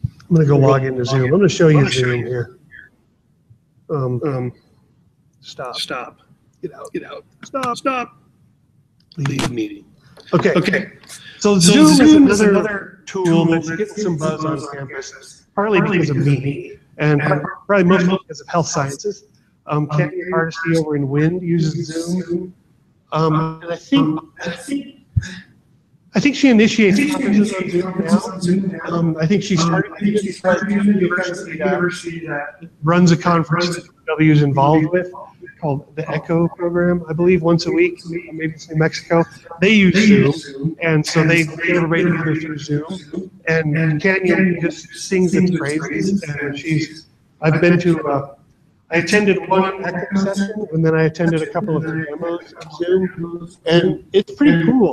I'm going to go log into Zoom. I'm going to show you Zoom here. Stop. Get out. Stop. Leave meeting. Okay. So Zoom is another tool that's getting some buzz on campus, partly because of me, and probably mostly because of health sciences. Candy Hardesty over in Wind uses Zoom. And I think she initiates conferences on Zoom now. I think she started because the university that runs a conference that W is involved with called the ECHO program, I believe, once a week, maybe it's in Mexico. They use Zoom, and so they get everybody together through Zoom. And Canyon just sings its praises, and I've been to, I attended one ECHO session, and then I attended a couple of demos of Zoom, and it's pretty cool.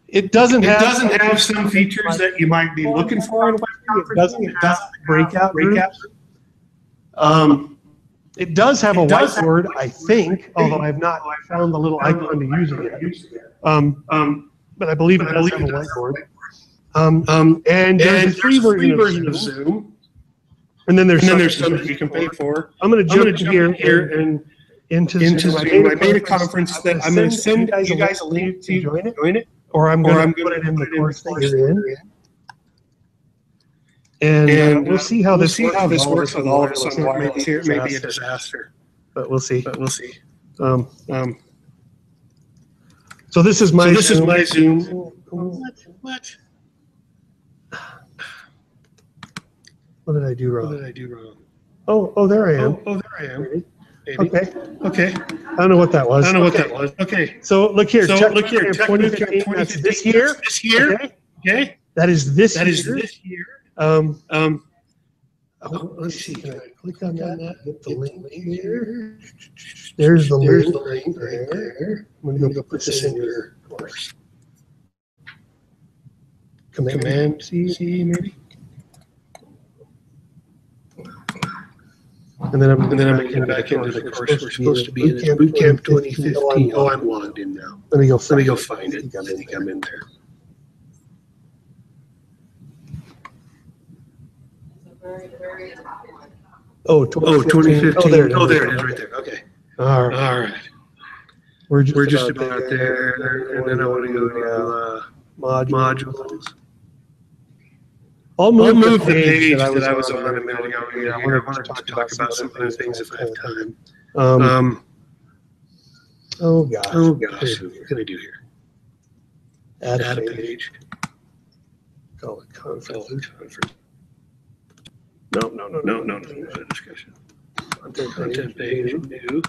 It doesn't have some features that you might be looking for in a web conference. It doesn't have breakout groups. It does have a whiteboard, I think, although I've not found the little icon to use it yet. But I believe it does have a whiteboard. And there's a free version of Zoom. And then there's some that you can pay for. I'm going to jump here and into Zoom. I made a conference that I'm going to send you guys a link to join it. Or I'm going to put it in the course that you're in. And we'll see how this works with all of us on wireless. Here it may be a disaster, but we'll see. So this is my Zoom. What? What did I do wrong? Oh, there I am. Maybe. Okay. I don't know what that was. Okay. So look here. Check 2015. That's this year. Okay. That is this year. Let's see. Can I click on that? Get the link here. There's the link right there. I'm going to go put this in your course. Command C maybe. And then I'm getting back into the course we're supposed to be in. Bootcamp 2015. Oh, I'm logged in now. Let me go find it. I think I'm in there. Oh, 2015. Oh, there it is right there. Okay. All right. We're just about there. And then I want to go to modules. I'll move the page that I was on a minute ago. I wanted to talk about some other things if I have time. Oh gosh. What can I do here? Add a page. Call it conference. No. Discussion. Content page. New.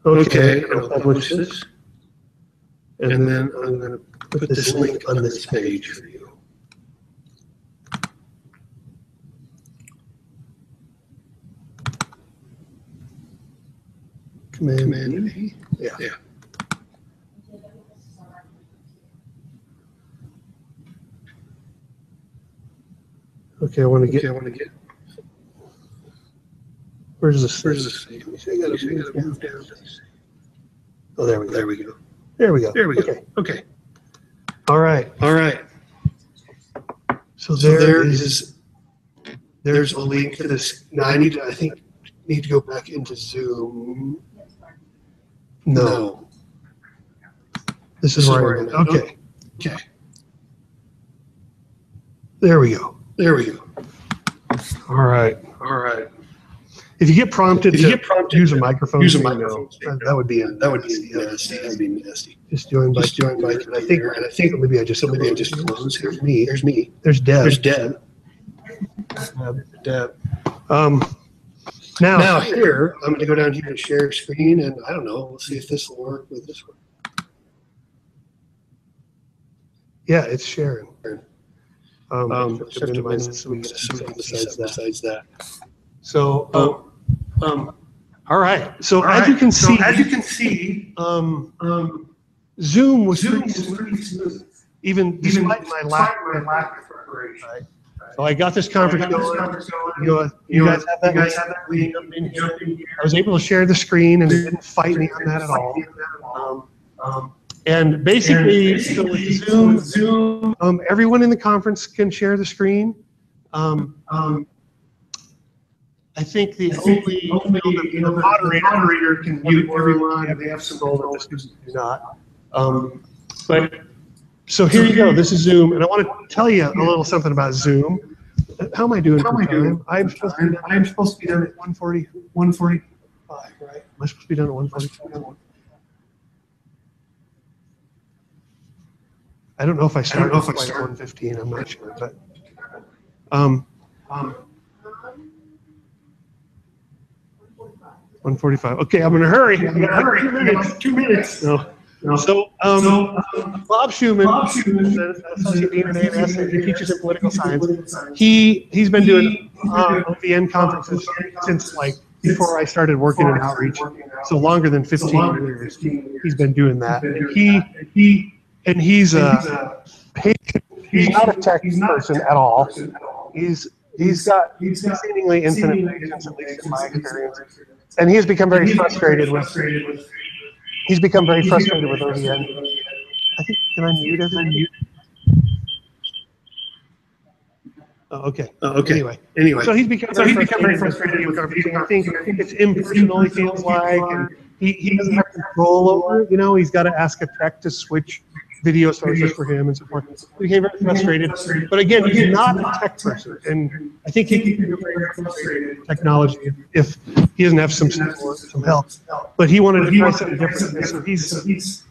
Okay, I'll publish this. And then I'm going to put this link on this page for you. Command E? Yeah. Okay, I want to get. Where's the save? I gotta move down. Oh, there we go. Okay. All right. So there's a link to this. Now I need to go back into Zoom. No. This is where I am. Okay. Okay. There we go. There we go. All right. All right. If you get prompted to use a microphone, that would be nasty. That would be nasty. Just join by. And I think maybe I just close. Here's me. There's Deb. Deb. Now here, I'm going to go down here to share screen, and I don't know. We'll see if this will work with this one. Yeah, it's sharing. Besides that. So, all right. So as you can see, Zoom was pretty smooth, even despite my lack of preparation. Right? So I got this conference going. You guys have that leading up in here. I was able to share the screen, and it didn't fight me on that at all. And basically, so with Zoom, everyone in the conference can share the screen. I think the moderator can mute everyone if they have some role that the students do not. But so here you go. This is Zoom, and I want to tell you a little something about Zoom. How am I doing for time? I'm supposed to be done at 1:45, right? Am I supposed to be done at 1:45? I don't know if I started at 1:15. I'm not sure, but 1:45. Okay, I'm gonna hurry. I got 2 minutes. No. So, Bob Schumann, Associate Dean of A&S, he teaches in political science. He's been doing OVN conferences since like before I started working in outreach, so longer than 15 years. He's been doing that, and he's a patient. He's not a tech person at all. He's got seemingly infinite patience, at least in my experience, and he has become very frustrated with. He's become very frustrated with OVN. I think, can I mute everyone? Oh, okay. Anyway. So he's become very frustrated with everything. I think it's impersonal, he feels like, and he doesn't have control over it. He's got to ask a tech to switch video sources for him and so forth. He became very frustrated. But again, he's not a tech person, and I think he can be very frustrated with technology if he doesn't have some support, some help. But he wanted to try something different.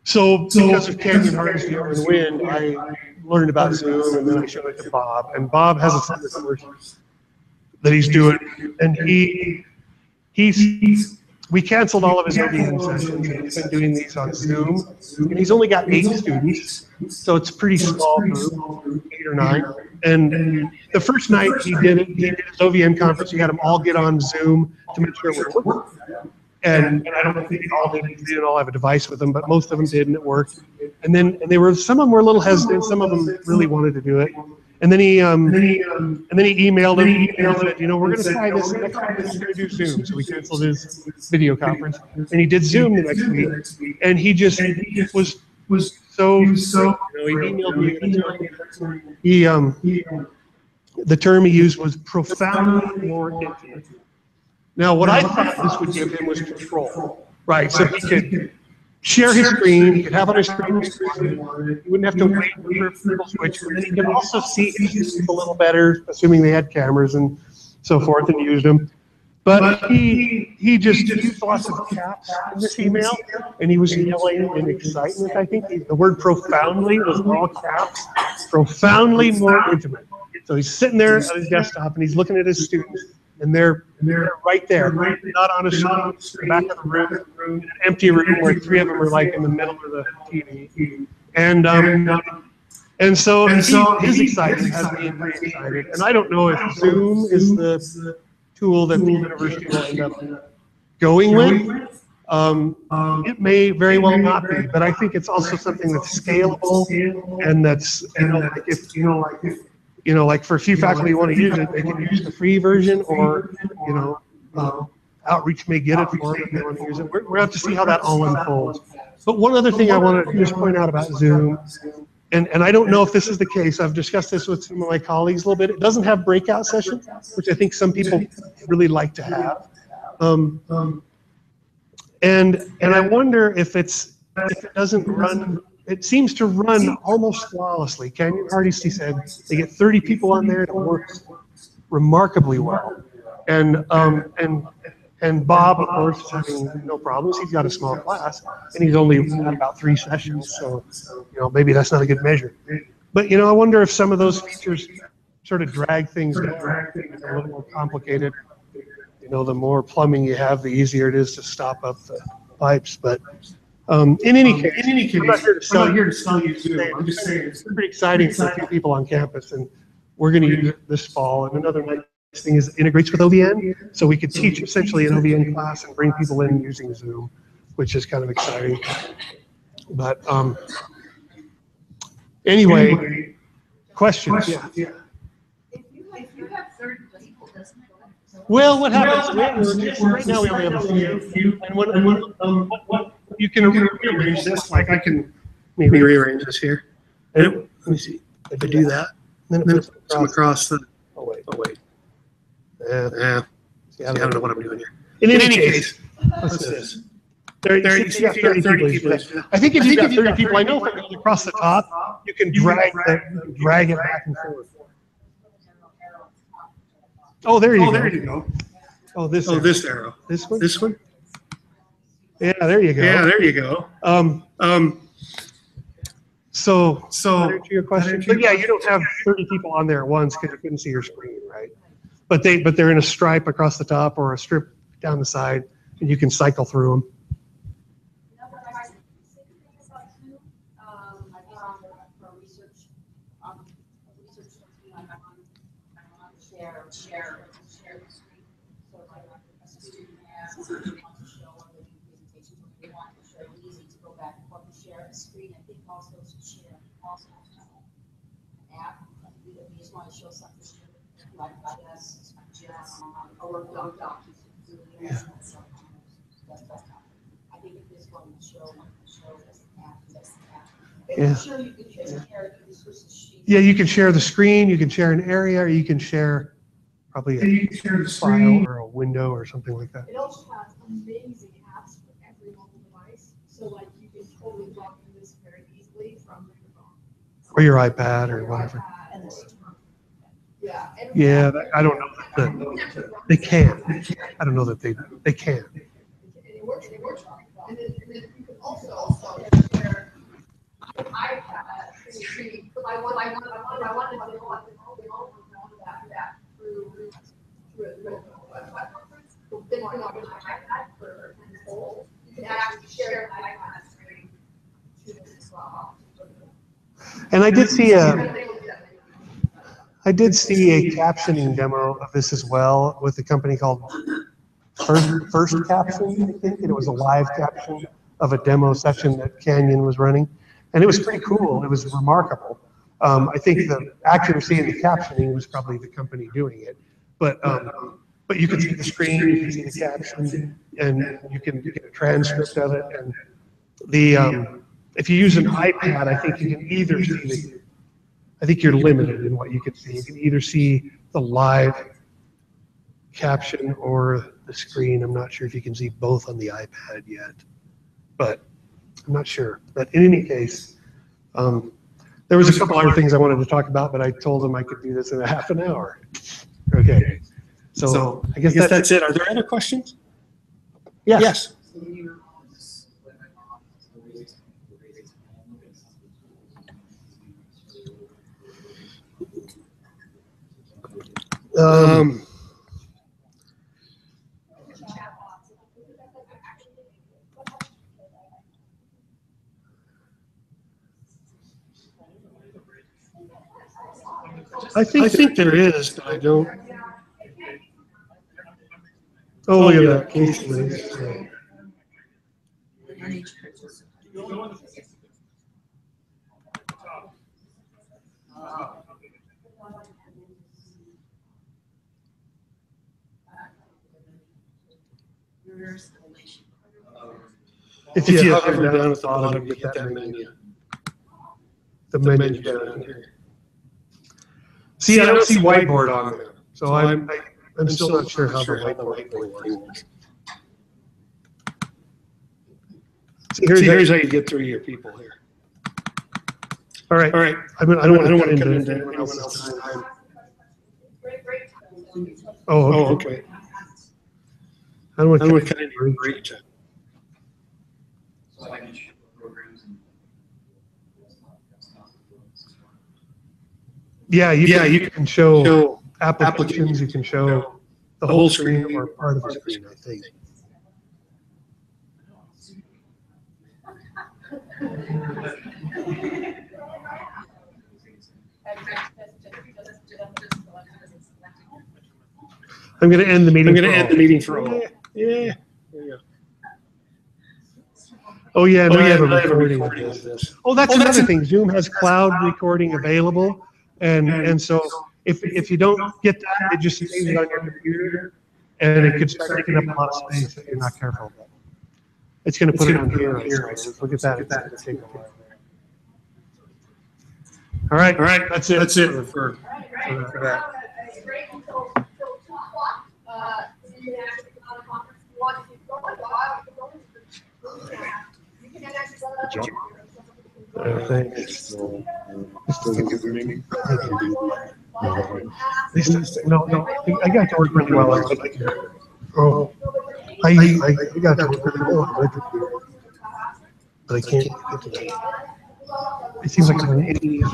So because of Canyon Harness View and Wind, I learned about Zoom, and then I showed it to Bob. And Bob has a summer course that he's doing, and we canceled all of his OVN sessions, and he's been doing these on Zoom, and he's only got 8 students, so it's a pretty small group, 8 or 9. And the first night he did his OVN conference, he had them all get on Zoom to make sure it would work. And I don't think they didn't all have a device with them, but most of them did, and it worked. And then some of them were a little hesitant, some of them really wanted to do it. And then he emailed him and said, we're going to try this next week. We're going to do Zoom. So we canceled his video conference, and he did Zoom the next week. And he just was so. He emailed me. The term he used was profoundly more intimate. Now, what I thought this would give him was control, right? So he could share his screen, he could have on his screen, he wouldn't have to wait for people to switch, and then he could also see his a little better, assuming they had cameras and so forth and used them. But he just used lots of caps in this email, and he was yelling in excitement. I think the word profoundly was all caps, profoundly more intimate. So he's sitting there at his desktop, and he's looking at his students, and they're right there, not on a screen, in the back of the room, in an empty room where 3 of them are like in the middle of the TV. And so his excitement has me pretty excited. And I don't know if Zoom is the tool that the university will end up going with. It may very well not be, but I think it's also something that's scalable, and that's like for a few faculty who want to use it, they can use the free version, or outreach may get it for them if they want to use it. We're going to have to see how that all unfolds. But one other thing I wanted to just point out about Zoom, and I don't know if this is the case, I've discussed this with some of my colleagues a little bit, it doesn't have breakout sessions, which I think some people really like to have. And I wonder if it doesn't run, it seems to run almost flawlessly. Canyon Hardesty said they get 30 people on there and it works remarkably well. And Bob, of course, is having no problems. He's got a small class and he's only had about 3 sessions. So, maybe that's not a good measure. But, I wonder if some of those features sort of drag things down, a little more complicated. The more plumbing you have, the easier it is to stop up the pipes. But in any case, I'm not here to sell you Zoom. I'm just saying it's pretty exciting for a few people on campus, and we're going to use it this fall. And another nice thing is it integrates with OVN, so we could teach essentially an OVN class and bring people in using Zoom, which is kind of exciting. But anyway, questions? Yeah. If you have 30 people, doesn't it? Well, what happens? Right now we only have a few, and what you can rearrange this. Like I can maybe rearrange this here. And let me see if I do that. Then it comes across the. Oh wait. Yeah. See, I don't know what I'm doing here. In any case, what's this? If you got 30 people, I think if you've got 30 people, I know if it goes across the top, you can drag it back and forth. Oh, there you go. Oh, this arrow. This one? This one? Yeah, there you go. So to your question, but yeah, you don't have 30 people on there at once because you couldn't see your screen, right? But they're in a stripe across the top or a strip down the side, and you can cycle through them. Share the screen. So like a student has a student wants to show one of the presentations, or they want to show it easy to go back and forth to share a screen. I think also to share an app. We just want to show something like just a Word doc. I think if this one would show as an app, that's an app. Yeah. Sure, you can share. Yeah, you can share the screen, you can share an area, or you can share probably a file or a window or something like that. It also has amazing apps for every mobile device. So like you can totally log into this very easily from your phone. Or your iPad or whatever. Yeah, I don't know that they can. I don't know that they can. It works. And then you can also share an iPad. I wanted to go on that through you can actually share an iPad screen to this as well. And I did see a captioning demo of this as well with a company called First Caption, I think. And it was a live caption of a demo session that Canyon was running. And it was pretty cool. It was remarkable. I think the accuracy in the captioning was probably the company doing it. But you can see the screen, you can see the caption, and you can get a transcript of it. And if you use an iPad, I think you can either see I think you're limited in what you can see. You can either see the live caption or the screen. I'm not sure if you can see both on the iPad yet, but I'm not sure. But in any case, there was a couple other things I wanted to talk about, but I told them I could do this in a half an hour. Okay. So I guess that's it. Are there other questions? Yes. I think there is, but I don't. Oh, look at that case list. If you hover down at the bottom, you get that menu. The menu down here. See, I don't see whiteboard on there, so I'm still not sure how the whiteboard works. See, here's how you get through your people here. All right. I don't want to cut into anyone else's time. Oh, okay. I don't want to cut into your break time. So I can show programs and. Yeah, you can show applications, you can show the whole screen or part of the screen, I think. I'm going to end the meeting for all. Yeah. There you go. Oh yeah, and I have a recording of this. Oh, that's another thing. Zoom has cloud recording available, and so if you don't get that, it just saves it on your computer, and it could start taking up a lot of space if you're not careful. It's going to put it on here. Look at that. It's going to take a while. All right. That's it for that. Thanks. No, I got to work really well. I got to work really well on my computer, but I can't get to it. It seems like I'm an idiot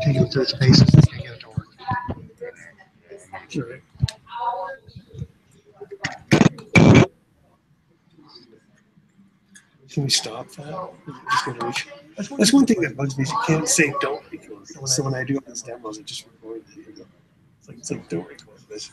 taking it to its space and can't get it to work. Sure. Can we stop that? Just gonna reach. That's one thing that bugs me. Is you can't say don't record. So when I do these demos, it just records. It's like don't record this.